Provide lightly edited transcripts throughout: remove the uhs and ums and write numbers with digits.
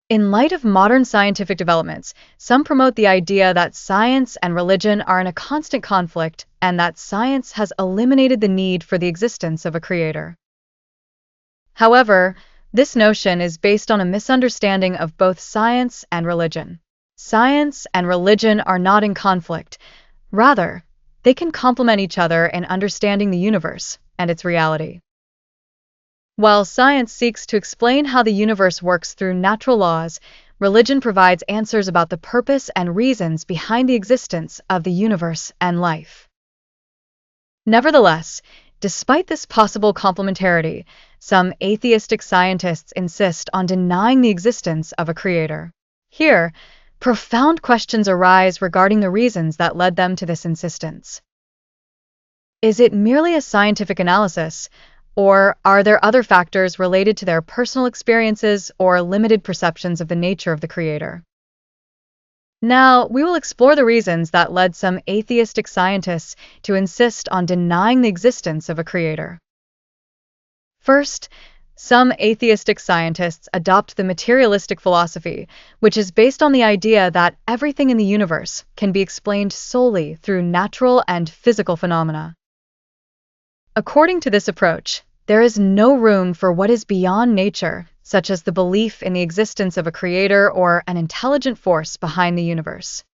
In light of modern scientific developments, some promote the idea that science and religion are in a constant conflict and that science has eliminated the need for the existence of a creator. However, this notion is based on a misunderstanding of both science and religion. Science and religion are not in conflict. Rather, they can complement each other in understanding the universe and its reality. While science seeks to explain how the universe works through natural laws, religion provides answers about the purpose and reasons behind the existence of the universe and life. Nevertheless, despite this possible complementarity, some atheistic scientists insist on denying the existence of a creator. Here, profound questions arise regarding the reasons that led them to this insistence. Is it merely a scientific analysis, or are there other factors related to their personal experiences or limited perceptions of the nature of the creator? Now, we will explore the reasons that led some atheistic scientists to insist on denying the existence of a creator. First, some atheistic scientists adopt the materialistic philosophy, which is based on the idea that everything in the universe can be explained solely through natural and physical phenomena. According to this approach, there is no room for what is beyond nature, such as the belief in the existence of a creator or an intelligent force behind the universe.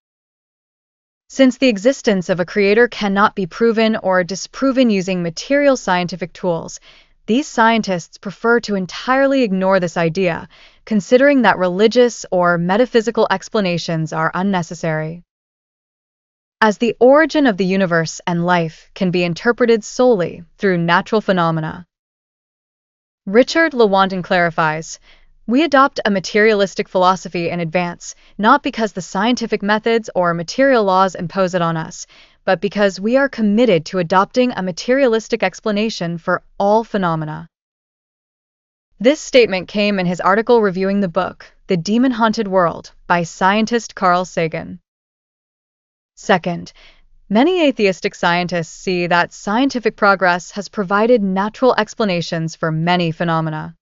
Since the existence of a creator cannot be proven or disproven using material scientific tools, these scientists prefer to entirely ignore this idea, considering that religious or metaphysical explanations are unnecessary. As the origin of the universe and life can be interpreted solely through natural phenomena. Richard Lewontin clarifies, we adopt a materialistic philosophy in advance, not because the scientific methods or material laws impose it on us, but because we are committed to adopting a materialistic explanation for all phenomena. This statement came in his article reviewing the book, The Demon-Haunted World, by scientist Carl Sagan. Second, many atheistic scientists see that scientific progress has provided natural explanations for many phenomena.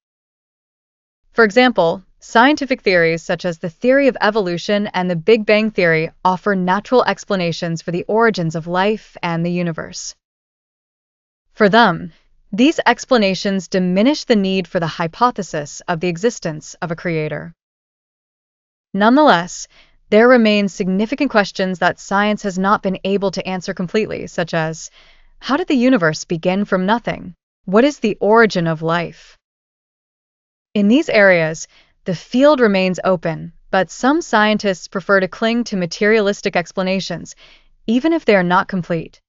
For example, scientific theories such as the theory of evolution and the Big Bang theory offer natural explanations for the origins of life and the universe. For them, these explanations diminish the need for the hypothesis of the existence of a creator. Nonetheless, there remain significant questions that science has not been able to answer completely, such as, how did the universe begin from nothing? What is the origin of life? In these areas, the field remains open, but some scientists prefer to cling to materialistic explanations, even if they are not complete.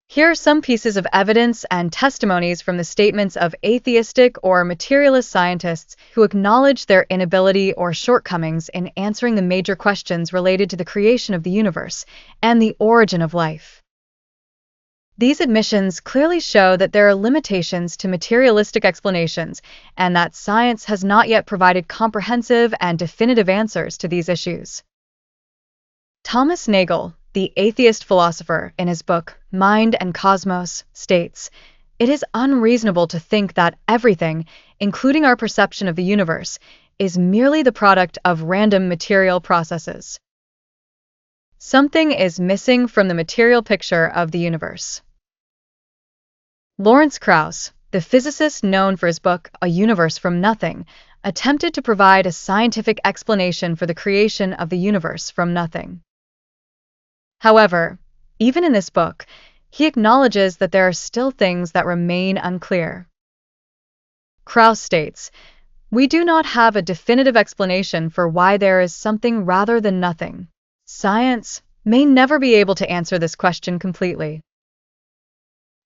Here are some pieces of evidence and testimonies from the statements of atheistic or materialist scientists who acknowledge their inability or shortcomings in answering the major questions related to the creation of the universe and the origin of life. These admissions clearly show that there are limitations to materialistic explanations and that science has not yet provided comprehensive and definitive answers to these issues. Thomas Nagel, the atheist philosopher, in his book, Mind and Cosmos, states, it is unreasonable to think that everything, including our perception of the universe, is merely the product of random material processes. Something is missing from the material picture of the universe. Lawrence Krauss, the physicist known for his book, A Universe from Nothing, attempted to provide a scientific explanation for the creation of the universe from nothing. However, even in this book, he acknowledges that there are still things that remain unclear. Krauss states, we do not have a definitive explanation for why there is something rather than nothing. Science may never be able to answer this question completely.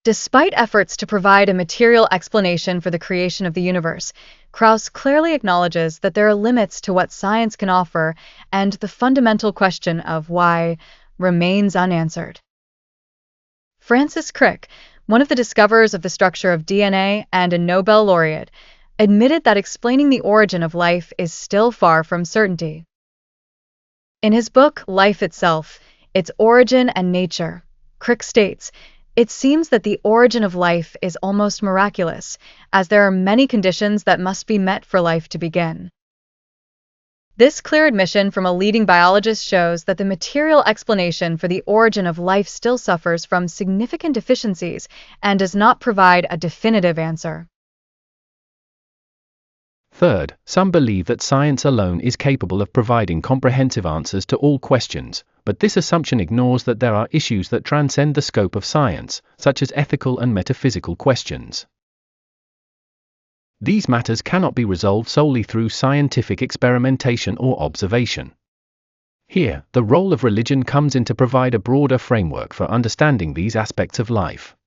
Despite efforts to provide a material explanation for the creation of the universe, Krauss clearly acknowledges that there are limits to what science can offer, and the fundamental question of why remains unanswered. Francis Crick, one of the discoverers of the structure of DNA and a Nobel laureate, admitted that explaining the origin of life is still far from certainty. In his book, Life Itself, Its Origin and Nature, Crick states, it seems that the origin of life is almost miraculous, as there are many conditions that must be met for life to begin. This clear admission from a leading biologist shows that the material explanation for the origin of life still suffers from significant deficiencies and does not provide a definitive answer. Third, some believe that science alone is capable of providing comprehensive answers to all questions, but this assumption ignores that there are issues that transcend the scope of science, such as ethical and metaphysical questions. These matters cannot be resolved solely through scientific experimentation or observation. Here, the role of religion comes in to provide a broader framework for understanding these aspects of life.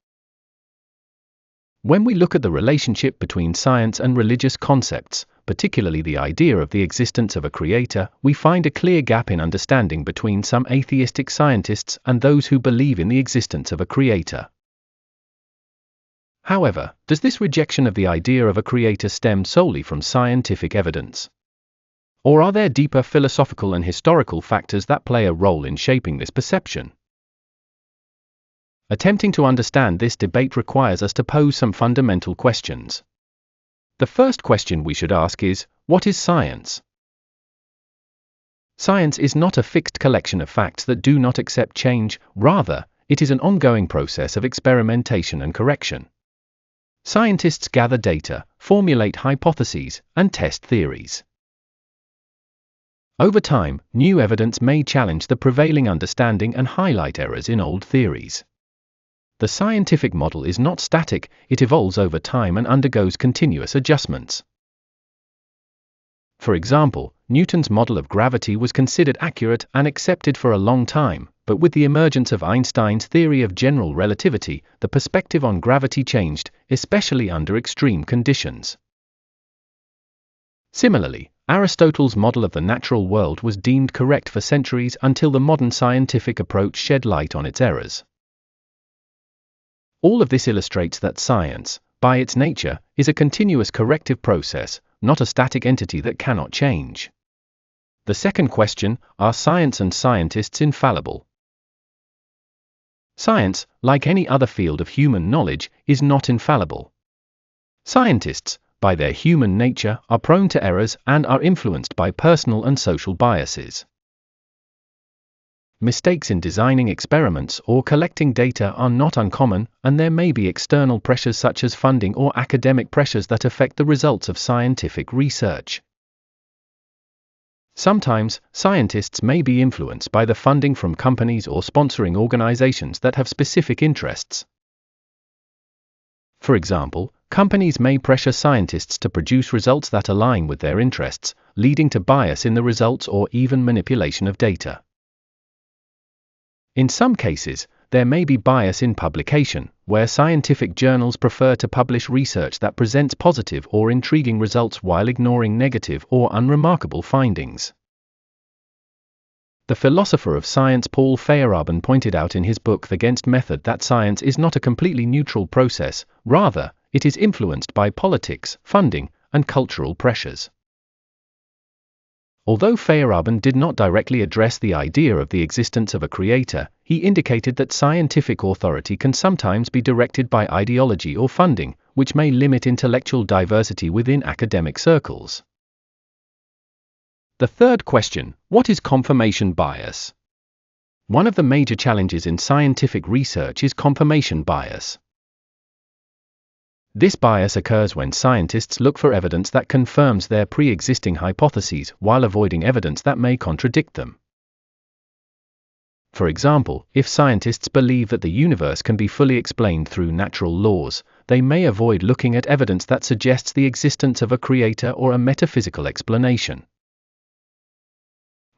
When we look at the relationship between science and religious concepts, particularly the idea of the existence of a creator, we find a clear gap in understanding between some atheistic scientists and those who believe in the existence of a creator. However, does this rejection of the idea of a creator stem solely from scientific evidence? Or are there deeper philosophical and historical factors that play a role in shaping this perception? Attempting to understand this debate requires us to pose some fundamental questions. The first question we should ask is, what is science? Science is not a fixed collection of facts that do not accept change, rather, it is an ongoing process of experimentation and correction. Scientists gather data, formulate hypotheses, and test theories. Over time, new evidence may challenge the prevailing understanding and highlight errors in old theories. The scientific model is not static, it evolves over time and undergoes continuous adjustments. For example, Newton's model of gravity was considered accurate and accepted for a long time, but with the emergence of Einstein's theory of general relativity, the perspective on gravity changed, especially under extreme conditions. Similarly, Aristotle's model of the natural world was deemed correct for centuries until the modern scientific approach shed light on its errors. All of this illustrates that science, by its nature, is a continuous corrective process, not a static entity that cannot change. The second question, are science and scientists infallible? Science, like any other field of human knowledge, is not infallible. Scientists, by their human nature, are prone to errors and are influenced by personal and social biases. Mistakes in designing experiments or collecting data are not uncommon, and there may be external pressures such as funding or academic pressures that affect the results of scientific research. Sometimes, scientists may be influenced by the funding from companies or sponsoring organizations that have specific interests. For example, companies may pressure scientists to produce results that align with their interests, leading to bias in the results or even manipulation of data. In some cases, there may be bias in publication, where scientific journals prefer to publish research that presents positive or intriguing results while ignoring negative or unremarkable findings. The philosopher of science Paul Feyerabend pointed out in his book The Against Method that science is not a completely neutral process, rather, it is influenced by politics, funding, and cultural pressures. Although Feyerabend did not directly address the idea of the existence of a creator, he indicated that scientific authority can sometimes be directed by ideology or funding, which may limit intellectual diversity within academic circles. The third question, what is confirmation bias? One of the major challenges in scientific research is confirmation bias. This bias occurs when scientists look for evidence that confirms their pre-existing hypotheses while avoiding evidence that may contradict them. For example, if scientists believe that the universe can be fully explained through natural laws, they may avoid looking at evidence that suggests the existence of a creator or a metaphysical explanation.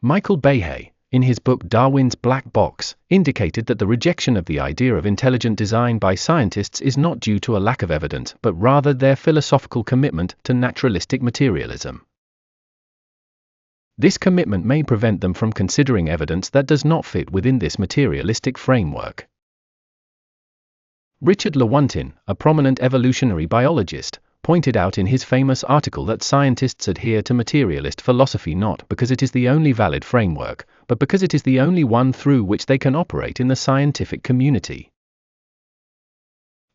Michael Behe, in his book Darwin's Black Box, indicated that the rejection of the idea of intelligent design by scientists is not due to a lack of evidence but rather their philosophical commitment to naturalistic materialism. This commitment may prevent them from considering evidence that does not fit within this materialistic framework. Richard Lewontin, a prominent evolutionary biologist, pointed out in his famous article that scientists adhere to materialist philosophy not because it is the only valid framework, but because it is the only one through which they can operate in the scientific community.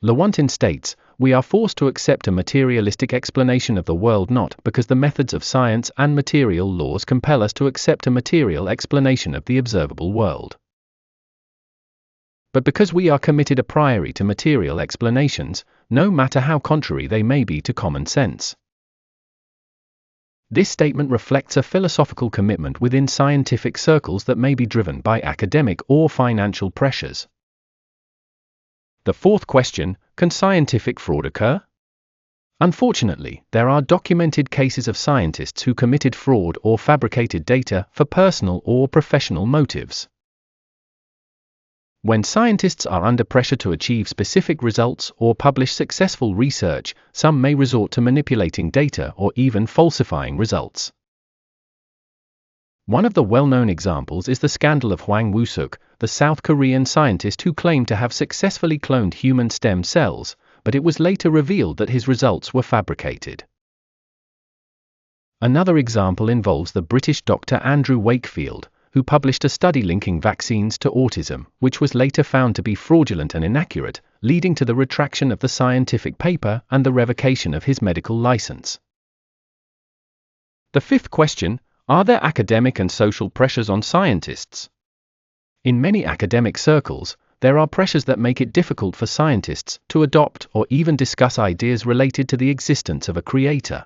Lewontin states, "We are forced to accept a materialistic explanation of the world not because the methods of science and material laws compel us to accept a material explanation of the observable world, but because we are committed a priori to material explanations, no matter how contrary they may be to common sense." This statement reflects a philosophical commitment within scientific circles that may be driven by academic or financial pressures. The fourth question, can scientific fraud occur? Unfortunately, there are documented cases of scientists who committed fraud or fabricated data for personal or professional motives. When scientists are under pressure to achieve specific results or publish successful research, some may resort to manipulating data or even falsifying results. One of the well-known examples is the scandal of Hwang Woo-suk, the South Korean scientist who claimed to have successfully cloned human stem cells, but it was later revealed that his results were fabricated. Another example involves the British Dr. Andrew Wakefield, who published a study linking vaccines to autism, which was later found to be fraudulent and inaccurate, leading to the retraction of the scientific paper and the revocation of his medical license. The fifth question, are there academic and social pressures on scientists? In many academic circles, there are pressures that make it difficult for scientists to adopt or even discuss ideas related to the existence of a creator.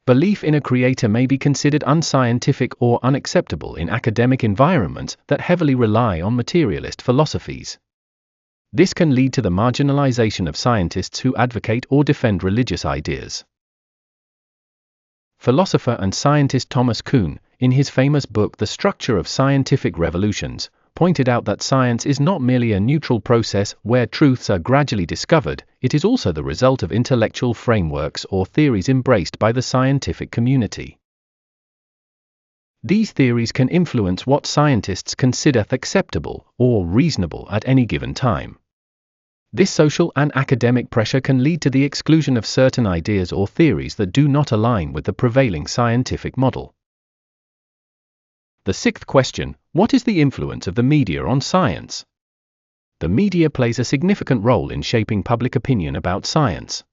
Belief in a creator may be considered unscientific or unacceptable in academic environments that heavily rely on materialist philosophies. This can lead to the marginalization of scientists who advocate or defend religious ideas. Philosopher and scientist Thomas Kuhn, in his famous book The Structure of Scientific Revolutions, pointed out that science is not merely a neutral process where truths are gradually discovered, it is also the result of intellectual frameworks or theories embraced by the scientific community. These theories can influence what scientists consider acceptable or reasonable at any given time. This social and academic pressure can lead to the exclusion of certain ideas or theories that do not align with the prevailing scientific model. The sixth question, what is the influence of the media on science? The media plays a significant role in shaping public opinion about science.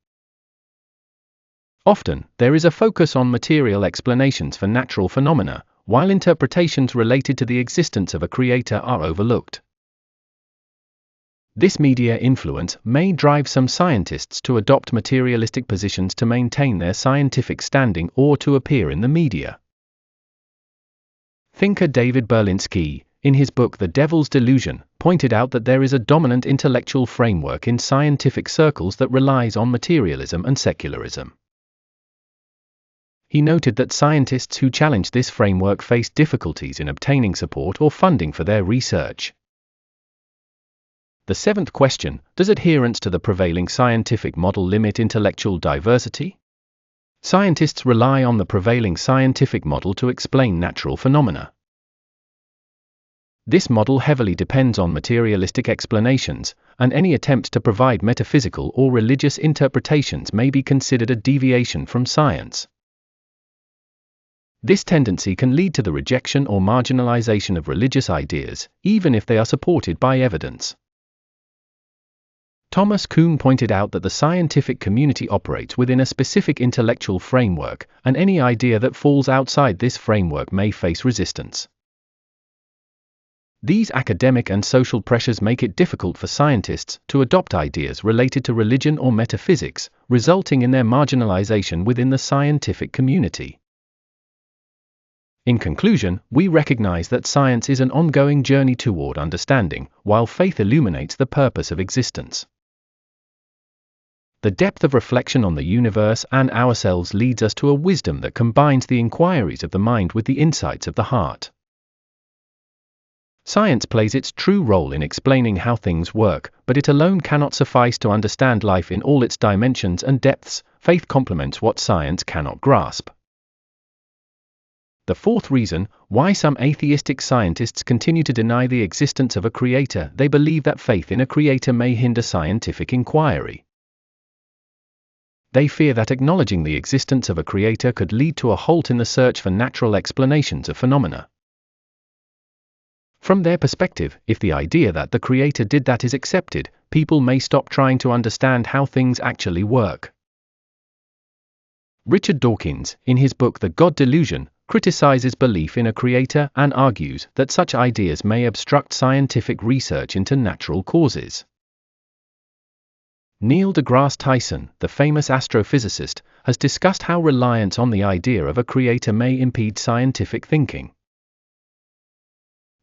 Often, there is a focus on material explanations for natural phenomena, while interpretations related to the existence of a creator are overlooked. This media influence may drive some scientists to adopt materialistic positions to maintain their scientific standing or to appear in the media. Thinker David Berlinski, in his book The Devil's Delusion, pointed out that there is a dominant intellectual framework in scientific circles that relies on materialism and secularism. He noted that scientists who challenge this framework face difficulties in obtaining support or funding for their research. The seventh question, does adherence to the prevailing scientific model limit intellectual diversity? Scientists rely on the prevailing scientific model to explain natural phenomena. This model heavily depends on materialistic explanations, and any attempt to provide metaphysical or religious interpretations may be considered a deviation from science. This tendency can lead to the rejection or marginalization of religious ideas, even if they are supported by evidence. Thomas Kuhn pointed out that the scientific community operates within a specific intellectual framework, and any idea that falls outside this framework may face resistance. These academic and social pressures make it difficult for scientists to adopt ideas related to religion or metaphysics, resulting in their marginalization within the scientific community. In conclusion, we recognize that science is an ongoing journey toward understanding, while faith illuminates the purpose of existence. The depth of reflection on the universe and ourselves leads us to a wisdom that combines the inquiries of the mind with the insights of the heart. Science plays its true role in explaining how things work, but it alone cannot suffice to understand life in all its dimensions and depths. Faith complements what science cannot grasp. The fourth reason why some atheistic scientists continue to deny the existence of a creator, they believe that faith in a creator may hinder scientific inquiry. They fear that acknowledging the existence of a creator could lead to a halt in the search for natural explanations of phenomena. From their perspective, if the idea that the Creator did that is accepted, people may stop trying to understand how things actually work. Richard Dawkins, in his book The God Delusion, criticizes belief in a creator and argues that such ideas may obstruct scientific research into natural causes. Neil deGrasse Tyson, the famous astrophysicist, has discussed how reliance on the idea of a creator may impede scientific thinking.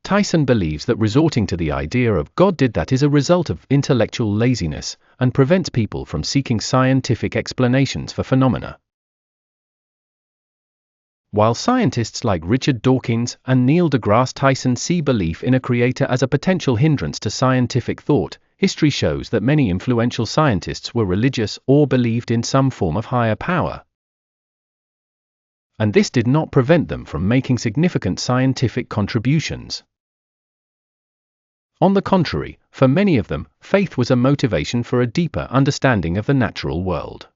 Tyson believes that resorting to the idea of God did that is a result of intellectual laziness and prevents people from seeking scientific explanations for phenomena. While scientists like Richard Dawkins and Neil deGrasse Tyson see belief in a creator as a potential hindrance to scientific thought, history shows that many influential scientists were religious or believed in some form of higher power. And this did not prevent them from making significant scientific contributions. On the contrary, for many of them, faith was a motivation for a deeper understanding of the natural world.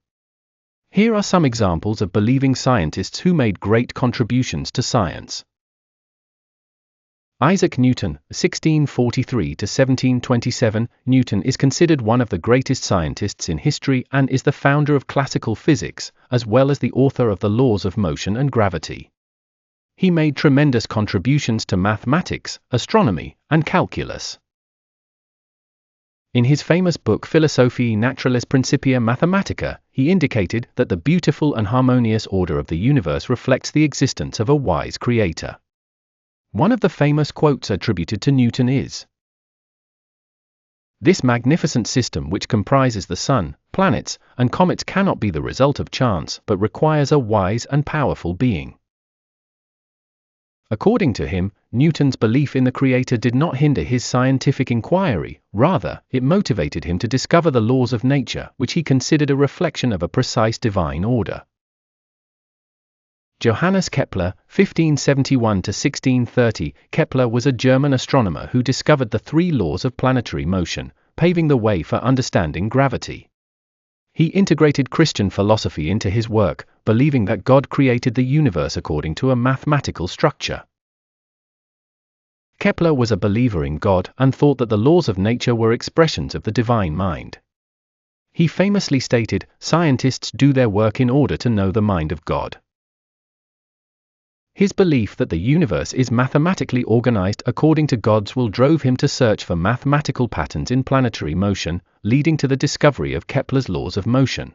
Here are some examples of believing scientists who made great contributions to science. Isaac Newton, 1643–1727. Newton is considered one of the greatest scientists in history and is the founder of classical physics, as well as the author of the laws of motion and gravity. He made tremendous contributions to mathematics, astronomy, and calculus. In his famous book Philosophiae Naturalis Principia Mathematica, he indicated that the beautiful and harmonious order of the universe reflects the existence of a wise creator. One of the famous quotes attributed to Newton is, "This magnificent system which comprises the sun, planets, and comets cannot be the result of chance but requires a wise and powerful being." According to him, Newton's belief in the Creator did not hinder his scientific inquiry, rather, it motivated him to discover the laws of nature, which he considered a reflection of a precise divine order. Johannes Kepler, 1571–1630. Kepler was a German astronomer who discovered the three laws of planetary motion, paving the way for understanding gravity. He integrated Christian philosophy into his work, believing that God created the universe according to a mathematical structure. Kepler was a believer in God and thought that the laws of nature were expressions of the divine mind. He famously stated, "Scientists do their work in order to know the mind of God." His belief that the universe is mathematically organized according to God's will drove him to search for mathematical patterns in planetary motion, leading to the discovery of Kepler's laws of motion.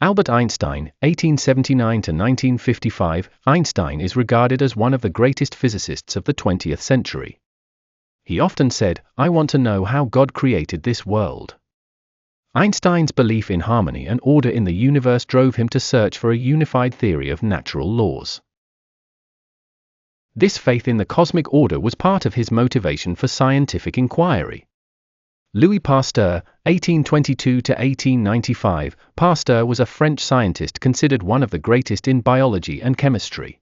Albert Einstein, 1879–1955. Einstein is regarded as one of the greatest physicists of the 20th century. He often said, "I want to know how God created this world." Einstein's belief in harmony and order in the universe drove him to search for a unified theory of natural laws. This faith in the cosmic order was part of his motivation for scientific inquiry. Louis Pasteur, 1822–1895. Pasteur was a French scientist considered one of the greatest in biology and chemistry.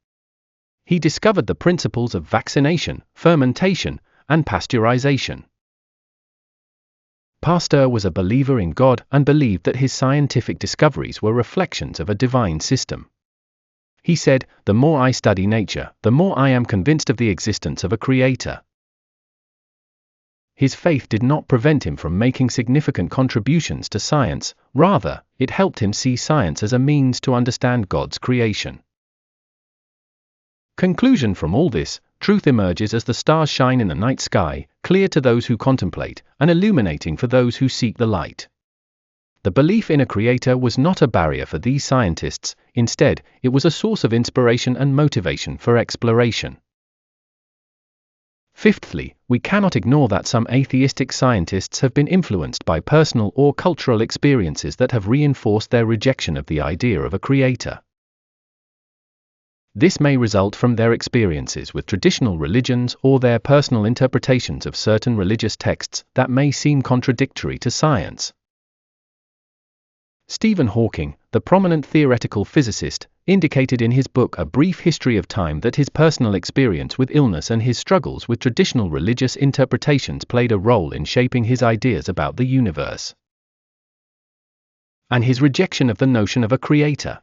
He discovered the principles of vaccination, fermentation, and pasteurization. Pasteur was a believer in God and believed that his scientific discoveries were reflections of a divine system. He said, "The more I study nature, the more I am convinced of the existence of a creator." His faith did not prevent him from making significant contributions to science, rather, it helped him see science as a means to understand God's creation. Conclusion from all this, truth emerges as the stars shine in the night sky, clear to those who contemplate, and illuminating for those who seek the light. The belief in a creator was not a barrier for these scientists, instead, it was a source of inspiration and motivation for exploration. Fifthly, we cannot ignore that some atheistic scientists have been influenced by personal or cultural experiences that have reinforced their rejection of the idea of a creator. This may result from their experiences with traditional religions or their personal interpretations of certain religious texts that may seem contradictory to science. Stephen Hawking, the prominent theoretical physicist, indicated in his book A Brief History of Time that his personal experience with illness and his struggles with traditional religious interpretations played a role in shaping his ideas about the universe and his rejection of the notion of a creator.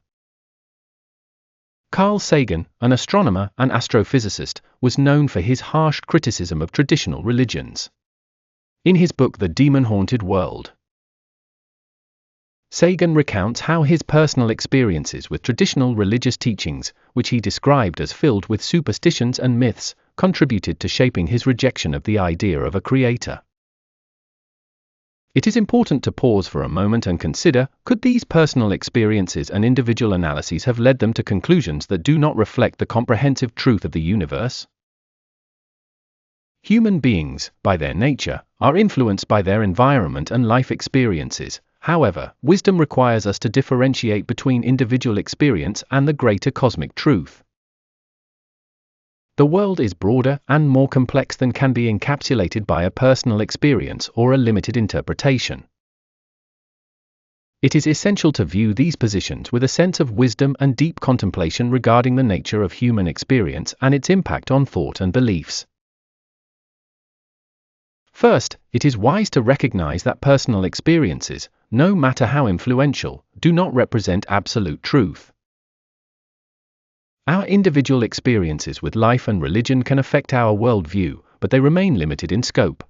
Carl Sagan, an astronomer and astrophysicist, was known for his harsh criticism of traditional religions. In his book The Demon-Haunted World, Sagan recounts how his personal experiences with traditional religious teachings, which he described as filled with superstitions and myths, contributed to shaping his rejection of the idea of a creator. It is important to pause for a moment and consider, could these personal experiences and individual analyses have led them to conclusions that do not reflect the comprehensive truth of the universe? Human beings, by their nature, are influenced by their environment and life experiences. However, wisdom requires us to differentiate between individual experience and the greater cosmic truth. The world is broader and more complex than can be encapsulated by a personal experience or a limited interpretation. It is essential to view these positions with a sense of wisdom and deep contemplation regarding the nature of human experience and its impact on thought and beliefs. First, it is wise to recognize that personal experiences, no matter how influential, do not represent absolute truth. Our individual experiences with life and religion can affect our worldview, but they remain limited in scope.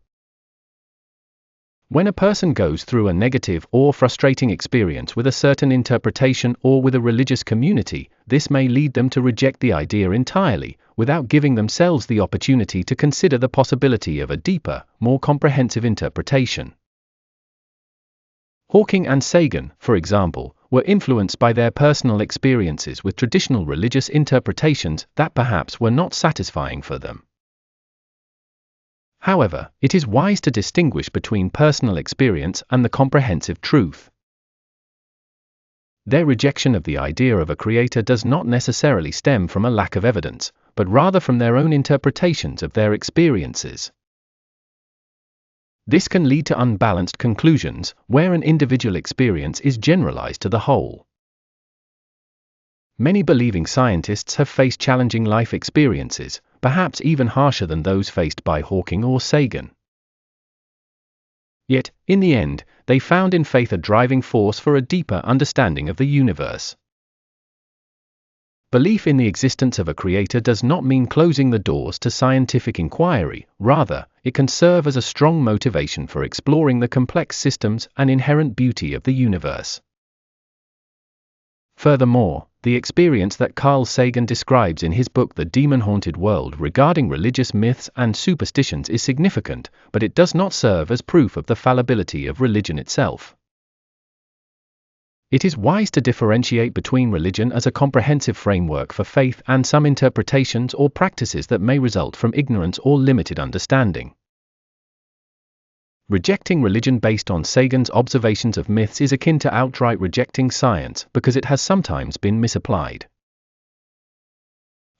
When a person goes through a negative or frustrating experience with a certain interpretation or with a religious community, this may lead them to reject the idea entirely, without giving themselves the opportunity to consider the possibility of a deeper, more comprehensive interpretation. Hawking and Sagan, for example, were influenced by their personal experiences with traditional religious interpretations that perhaps were not satisfying for them. However, it is wise to distinguish between personal experience and the comprehensive truth. Their rejection of the idea of a creator does not necessarily stem from a lack of evidence, but rather from their own interpretations of their experiences. This can lead to unbalanced conclusions, where an individual experience is generalized to the whole. Many believing scientists have faced challenging life experiences, perhaps even harsher than those faced by Hawking or Sagan. Yet, in the end, they found in faith a driving force for a deeper understanding of the universe. Belief in the existence of a creator does not mean closing the doors to scientific inquiry, rather, it can serve as a strong motivation for exploring the complex systems and inherent beauty of the universe. Furthermore, the experience that Carl Sagan describes in his book The Demon-Haunted World regarding religious myths and superstitions is significant, but it does not serve as proof of the fallibility of religion itself. It is wise to differentiate between religion as a comprehensive framework for faith and some interpretations or practices that may result from ignorance or limited understanding. Rejecting religion based on Sagan's observations of myths is akin to outright rejecting science because it has sometimes been misapplied.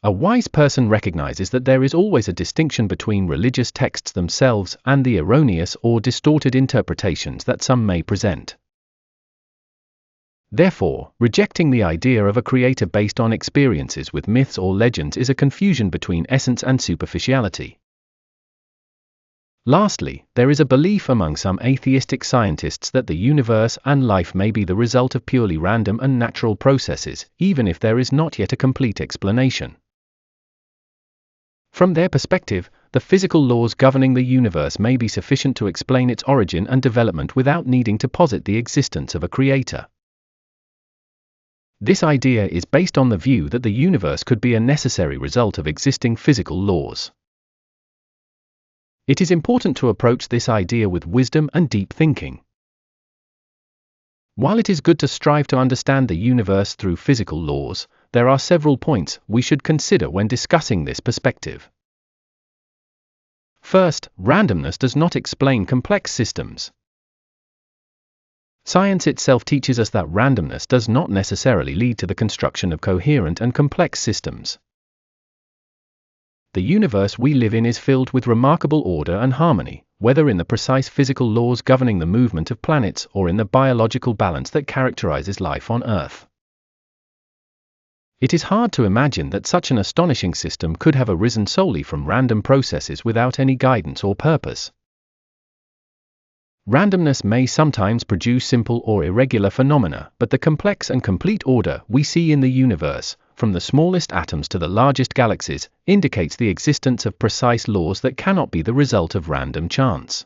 A wise person recognizes that there is always a distinction between religious texts themselves and the erroneous or distorted interpretations that some may present. Therefore, rejecting the idea of a creator based on experiences with myths or legends is a confusion between essence and superficiality. Lastly, there is a belief among some atheistic scientists that the universe and life may be the result of purely random and natural processes, even if there is not yet a complete explanation. From their perspective, the physical laws governing the universe may be sufficient to explain its origin and development without needing to posit the existence of a creator. This idea is based on the view that the universe could be a necessary result of existing physical laws. It is important to approach this idea with wisdom and deep thinking. While it is good to strive to understand the universe through physical laws, there are several points we should consider when discussing this perspective. First, randomness does not explain complex systems. Science itself teaches us that randomness does not necessarily lead to the construction of coherent and complex systems. The universe we live in is filled with remarkable order and harmony, whether in the precise physical laws governing the movement of planets or in the biological balance that characterizes life on Earth. It is hard to imagine that such an astonishing system could have arisen solely from random processes without any guidance or purpose. Randomness may sometimes produce simple or irregular phenomena, but the complex and complete order we see in the universe, from the smallest atoms to the largest galaxies, indicates the existence of precise laws that cannot be the result of random chance.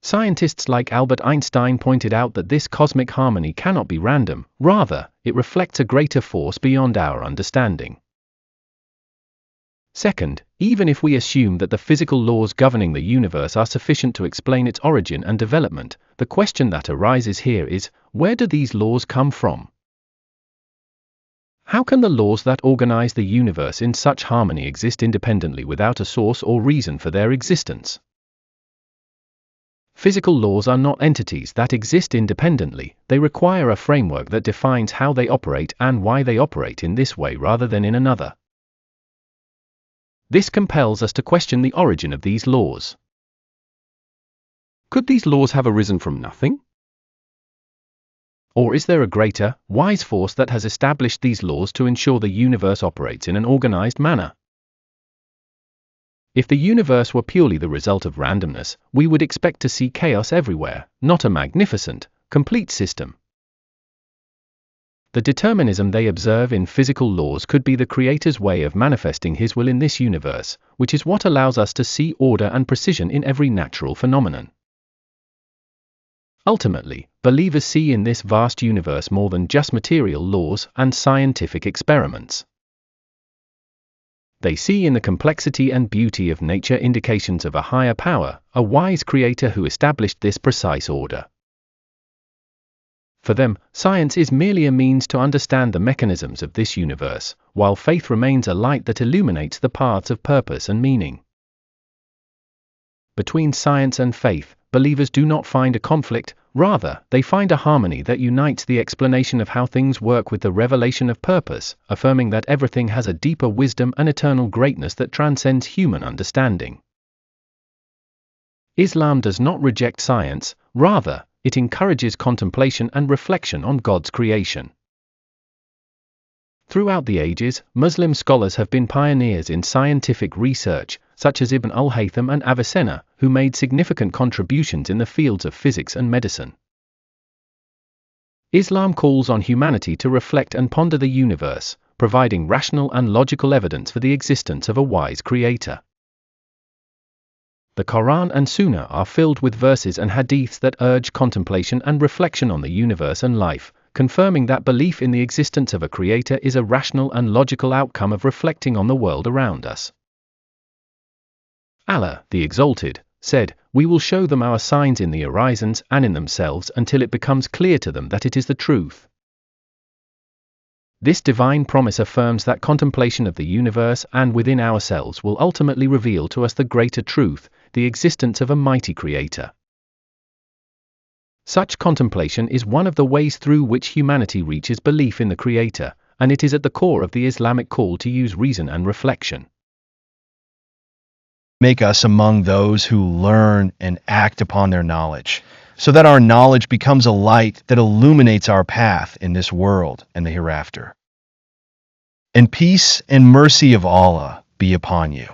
Scientists like Albert Einstein pointed out that this cosmic harmony cannot be random, rather, it reflects a greater force beyond our understanding. Second, even if we assume that the physical laws governing the universe are sufficient to explain its origin and development, the question that arises here is, where do these laws come from? How can the laws that organize the universe in such harmony exist independently without a source or reason for their existence? Physical laws are not entities that exist independently, they require a framework that defines how they operate and why they operate in this way rather than in another. This compels us to question the origin of these laws. Could these laws have arisen from nothing? Or is there a greater, wise force that has established these laws to ensure the universe operates in an organized manner? If the universe were purely the result of randomness, we would expect to see chaos everywhere, not a magnificent, complete system. The determinism they observe in physical laws could be the Creator's way of manifesting His will in this universe, which is what allows us to see order and precision in every natural phenomenon. Ultimately, believers see in this vast universe more than just material laws and scientific experiments. They see in the complexity and beauty of nature indications of a higher power, a wise Creator who established this precise order. For them, science is merely a means to understand the mechanisms of this universe, while faith remains a light that illuminates the paths of purpose and meaning. Between science and faith, believers do not find a conflict, rather, they find a harmony that unites the explanation of how things work with the revelation of purpose, affirming that everything has a deeper wisdom and eternal greatness that transcends human understanding. Islam does not reject science, rather, it encourages contemplation and reflection on God's creation. Throughout the ages, Muslim scholars have been pioneers in scientific research, such as Ibn al-Haytham and Avicenna, who made significant contributions in the fields of physics and medicine. Islam calls on humanity to reflect and ponder the universe, providing rational and logical evidence for the existence of a wise Creator. The Quran and Sunnah are filled with verses and hadiths that urge contemplation and reflection on the universe and life, confirming that belief in the existence of a Creator is a rational and logical outcome of reflecting on the world around us. Allah, the Exalted, said, "We will show them our signs in the horizons and in themselves until it becomes clear to them that it is the truth." This divine promise affirms that contemplation of the universe and within ourselves will ultimately reveal to us the greater truth, the existence of a mighty Creator. Such contemplation is one of the ways through which humanity reaches belief in the Creator, and it is at the core of the Islamic call to use reason and reflection. Make us among those who learn and act upon their knowledge, so that our knowledge becomes a light that illuminates our path in this world and the hereafter. And peace and mercy of Allah be upon you.